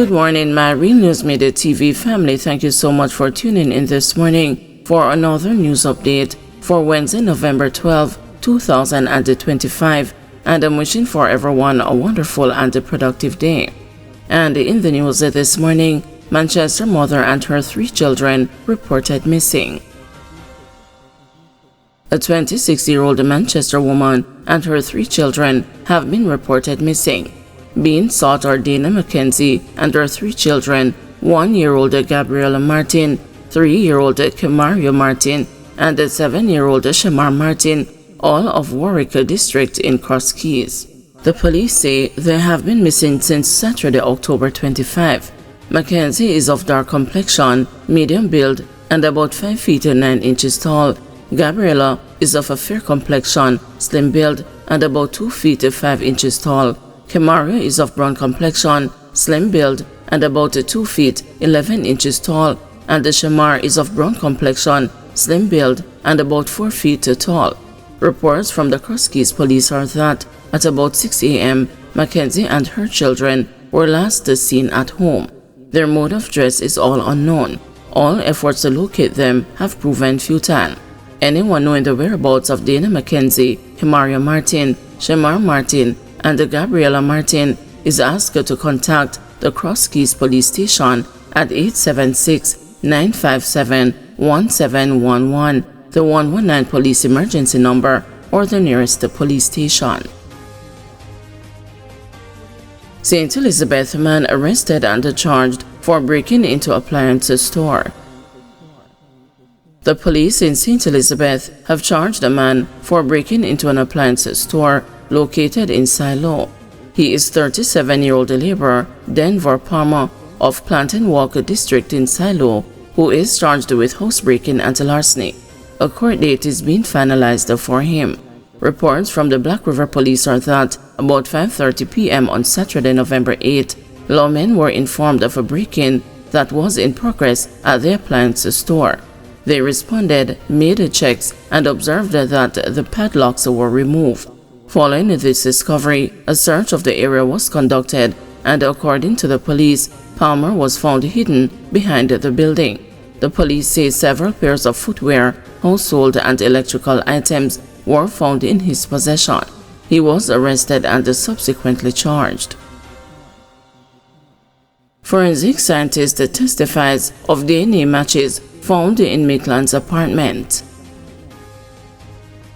Good morning, my Real News Midday TV family. Thank you so much for tuning in this morning for another news update for Wednesday, November 12, 2025. And I'm wishing for everyone a wonderful and productive day. And in the news this morning, Manchester mother and her 3 children reported missing. A 26-year-old Manchester woman and her 3 children have been reported missing. Being sought are Dana Mackenzie and her 3 children, 1-year-old Gabriella Martin, 3-year-old Kemario Martin, and a 7-year-old Shamar Martin, all of Warwick District in Cross Keys. The police say they have been missing since Saturday, October 25. Mackenzie is of dark complexion, medium build, and about 5 feet and 9 inches tall. Gabriella is of a fair complexion, slim build, and about 2 feet and 5 inches tall. Kemario is of brown complexion, slim build, and about 2 feet 11 inches tall, and Shamar is of brown complexion, slim build, and about 4 feet tall. Reports from the Cross Keys police are that at about 6 a.m., Mackenzie and her children were last seen at home. Their mode of dress is all unknown. All efforts to locate them have proven futile. Anyone knowing the whereabouts of Dana Mackenzie, Kemario Martin, Shamar Martin, and Gabriella Martin is asked to contact the Cross Keys Police Station at 876-957-1711, the 119 police emergency number, or the nearest police station. St. Elizabeth man arrested and charged for breaking into Appliance store. The police in St. Elizabeth have charged a man for breaking into an appliance store located in Silo. He is 37-year-old laborer Denver Palmer of Plantain Walk District in Silo, who is charged with housebreaking and larceny. A court date is being finalized for him. Reports from the Black River Police are that about 5:30 p.m. on Saturday, November 8, lawmen were informed of a break-in that was in progress at the appliance store. They responded, made checks, and observed that the padlocks were removed. Following this discovery, a search of the area was conducted, and according to the police, Palmer was found hidden behind the building. The police say several pairs of footwear, household and electrical items were found in his possession. He was arrested and subsequently charged. Forensic scientist testifies of DNA matches found in Maitland's apartment.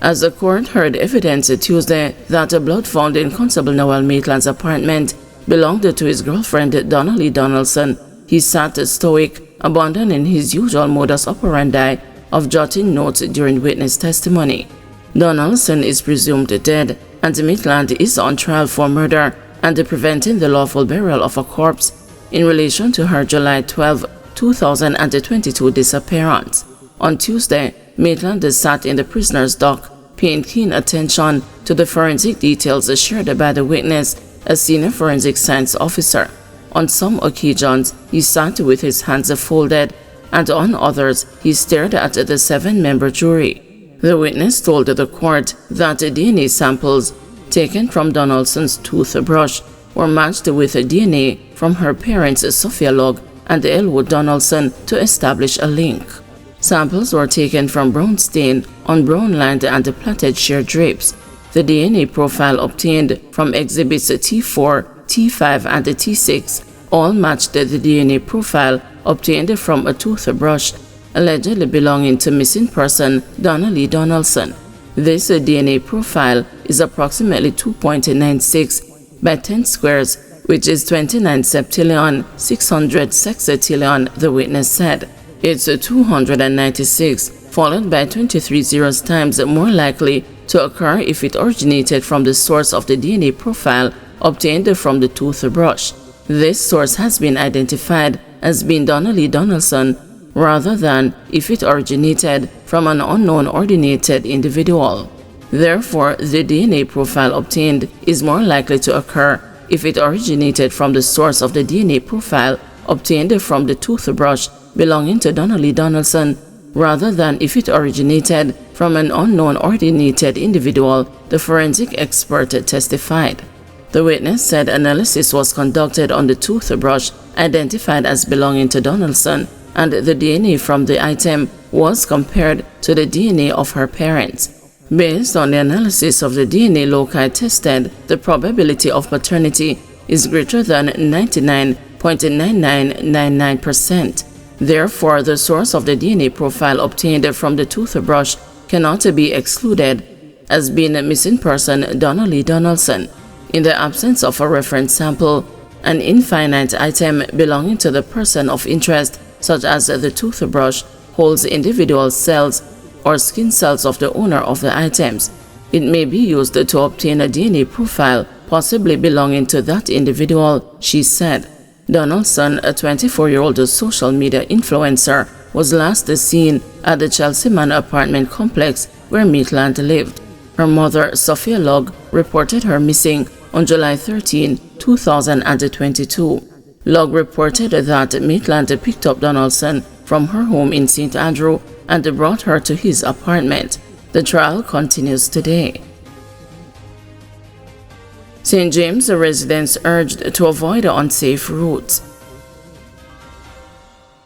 As the court heard evidence Tuesday that the blood found in Constable Noel Maitland's apartment belonged to his girlfriend Donnelly Donaldson, he sat stoic, abandoning his usual modus operandi of jotting notes during witness testimony. Donaldson is presumed dead, and Maitland is on trial for murder and preventing the lawful burial of a corpse in relation to her July 12, 2022 disappearance. On Tuesday, Maitland sat in the prisoner's dock, paying keen attention to the forensic details shared by the witness, a senior forensic science officer. On some occasions, he sat with his hands folded, and on others, he stared at the 7-member jury. The witness told the court that DNA samples taken from Donaldson's toothbrush were matched with DNA from her parents Sophia Log and Elwood Donaldson to establish a link. Samples were taken from brown stain on brown lined and plaited sheer drapes. The DNA profile obtained from exhibits T4, T5, and T6 all matched the DNA profile obtained from a toothbrush allegedly belonging to missing person Donnelly Donaldson. This DNA profile is approximately 2.96 by 10 squares, which is 29 septillion, 600 sextillion, the witness said. It's 296, followed by 23 zeros times more likely to occur if it originated from the source of the DNA profile obtained from the toothbrush. This source has been identified as being Donnelly Donaldson rather than if it originated from an unknown ordinated individual. Therefore, the DNA profile obtained is more likely to occur if it originated from the source of the DNA profile obtained from the toothbrush belonging to Donnelly Donaldson, rather than if it originated from an unknown ordinated individual, the forensic expert testified. The witness said analysis was conducted on the toothbrush identified as belonging to Donaldson, and the DNA from the item was compared to the DNA of her parents. Based on the analysis of the DNA loci tested, the probability of paternity is greater than 99.9999%. Therefore, the source of the DNA profile obtained from the toothbrush cannot be excluded as being a missing person Donnelly Donaldson. In the absence of a reference sample, an infinite item belonging to the person of interest, such as the toothbrush, holds individual cells or skin cells of the owner of the items. It may be used to obtain a DNA profile possibly belonging to that individual, she said. Donaldson, a 24-year-old social media influencer, was last seen at the Chelsea Manor apartment complex where Maitland lived. Her mother, Sophia Logg, reported her missing on July 13, 2022. Logg reported that Maitland picked up Donaldson from her home in St. Andrew and brought her to his apartment. The trial continues today. St. James residents urged to avoid unsafe routes.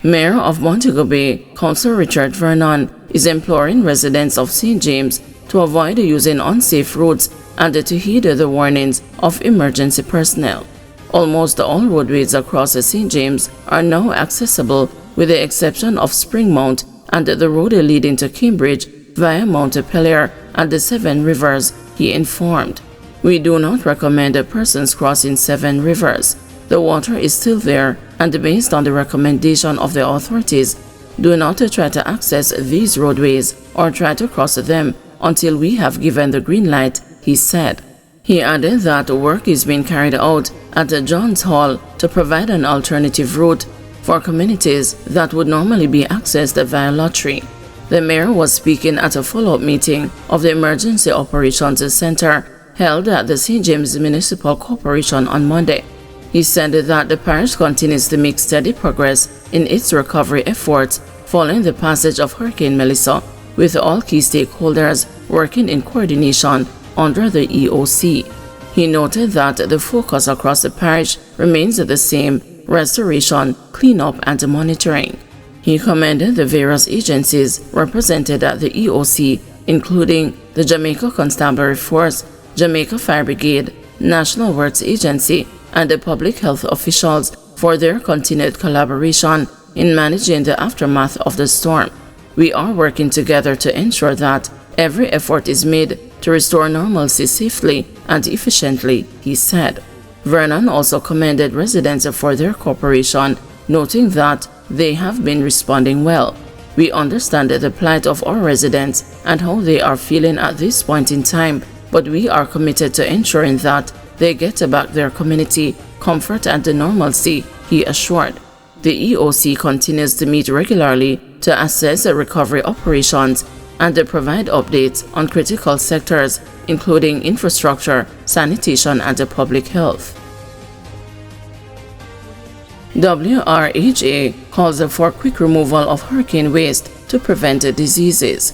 Mayor of Montego Bay, Councillor Richard Vernon, is imploring residents of St. James to avoid using unsafe routes and to heed the warnings of emergency personnel. Almost all roadways across St. James are now accessible with the exception of Springmount and the road leading to Cambridge via Mount Pelier and the Seven Rivers, he informed. We do not recommend persons crossing Seven Rivers. The water is still there, and based on the recommendation of the authorities, do not try to access these roadways or try to cross them until we have given the green light, he said. He added that work is being carried out at the Johns Hall to provide an alternative route for communities that would normally be accessed via lottery. The mayor was speaking at a follow-up meeting of the Emergency Operations Center held at the St. James Municipal Corporation on Monday. He said that the parish continues to make steady progress in its recovery efforts following the passage of Hurricane Melissa, with all key stakeholders working in coordination under the EOC. He noted that the focus across the parish remains the same: restoration, cleanup, and monitoring. He commended the various agencies represented at the EOC, including the Jamaica Constabulary Force, Jamaica Fire Brigade, National Works Agency, and the public health officials for their continued collaboration in managing the aftermath of the storm. We are working together to ensure that every effort is made to restore normalcy safely and efficiently, he said. Vernon also commended residents for their cooperation, noting that they have been responding well. We understand the plight of our residents and how they are feeling at this point in time, but we are committed to ensuring that they get back their community comfort and normalcy, he assured. The EOC continues to meet regularly to assess recovery operations and to provide updates on critical sectors, including infrastructure, sanitation, and public health. WRHA calls for quick removal of hurricane waste to prevent diseases.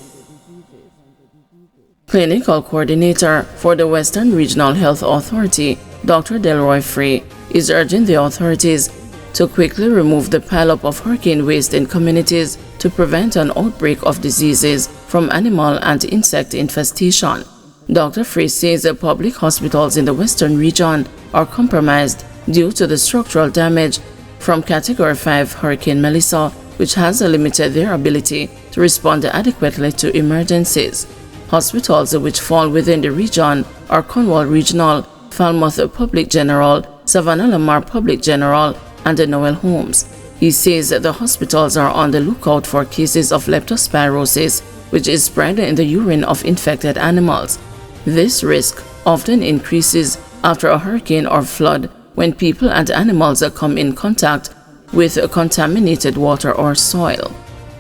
Clinical Coordinator for the Western Regional Health Authority, Dr. Delroy Frey, is urging the authorities to quickly remove the pileup of hurricane waste in communities to prevent an outbreak of diseases from animal and insect infestation. Dr. Frey says that public hospitals in the Western region are compromised due to the structural damage from Category 5 Hurricane Melissa, which has limited their ability to respond adequately to emergencies. Hospitals which fall within the region are Cornwall Regional, Falmouth Public General, Savannah Lamar Public General, and Noel Holmes. He says that the hospitals are on the lookout for cases of leptospirosis, which is spread in the urine of infected animals. This risk often increases after a hurricane or flood when people and animals come in contact with contaminated water or soil.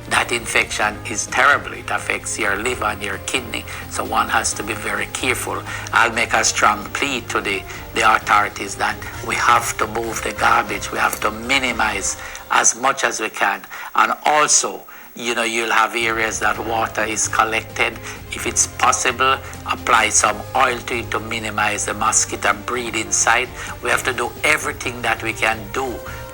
That infection is terrible. It affects your liver and your kidney, so one has to be very careful. I'll make a strong plea to the authorities that we have to move the garbage. We have to minimize as much as we can. And also, You'll have areas that water is collected. If it's possible, apply some oil to it to minimize the mosquito breed inside. We have to do everything that we can do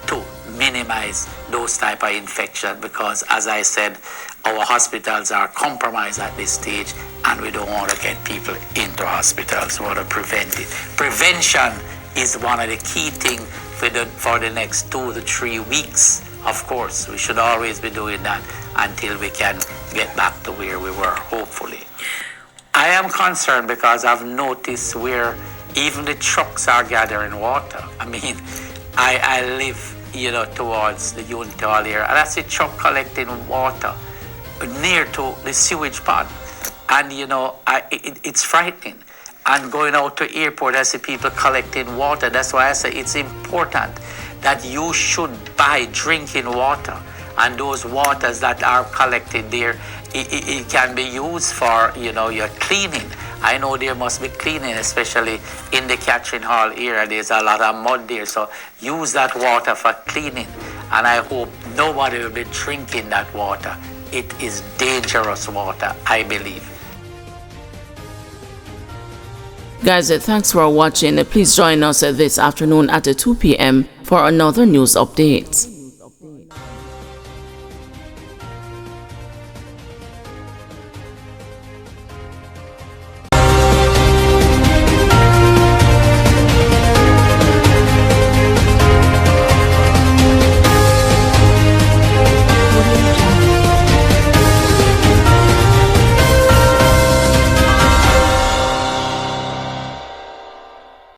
to minimize those type of infections, because as I said, our hospitals are compromised at this stage, and we don't want to get people into hospitals. We want to prevent it. Prevention is one of the key things for the next 2 to 3 weeks. Of course, we should always be doing that until we can get back to where we were, hopefully. I am concerned because I've noticed where even the trucks are gathering water. I mean, I live, towards the Unity Hall here, and I see truck collecting water near to the sewage pond. And, it's frightening. And going out to airport, I see people collecting water. That's why I say it's important that you should buy drinking water, and those waters that are collected there, it can be used for, your cleaning. I know there must be cleaning, especially in the catching hall area. There's a lot of mud there, so use that water for cleaning. And I hope nobody will be drinking that water. It is dangerous water, I believe. Guys, thanks for watching. Please join us this afternoon at 2 p.m. for another news update.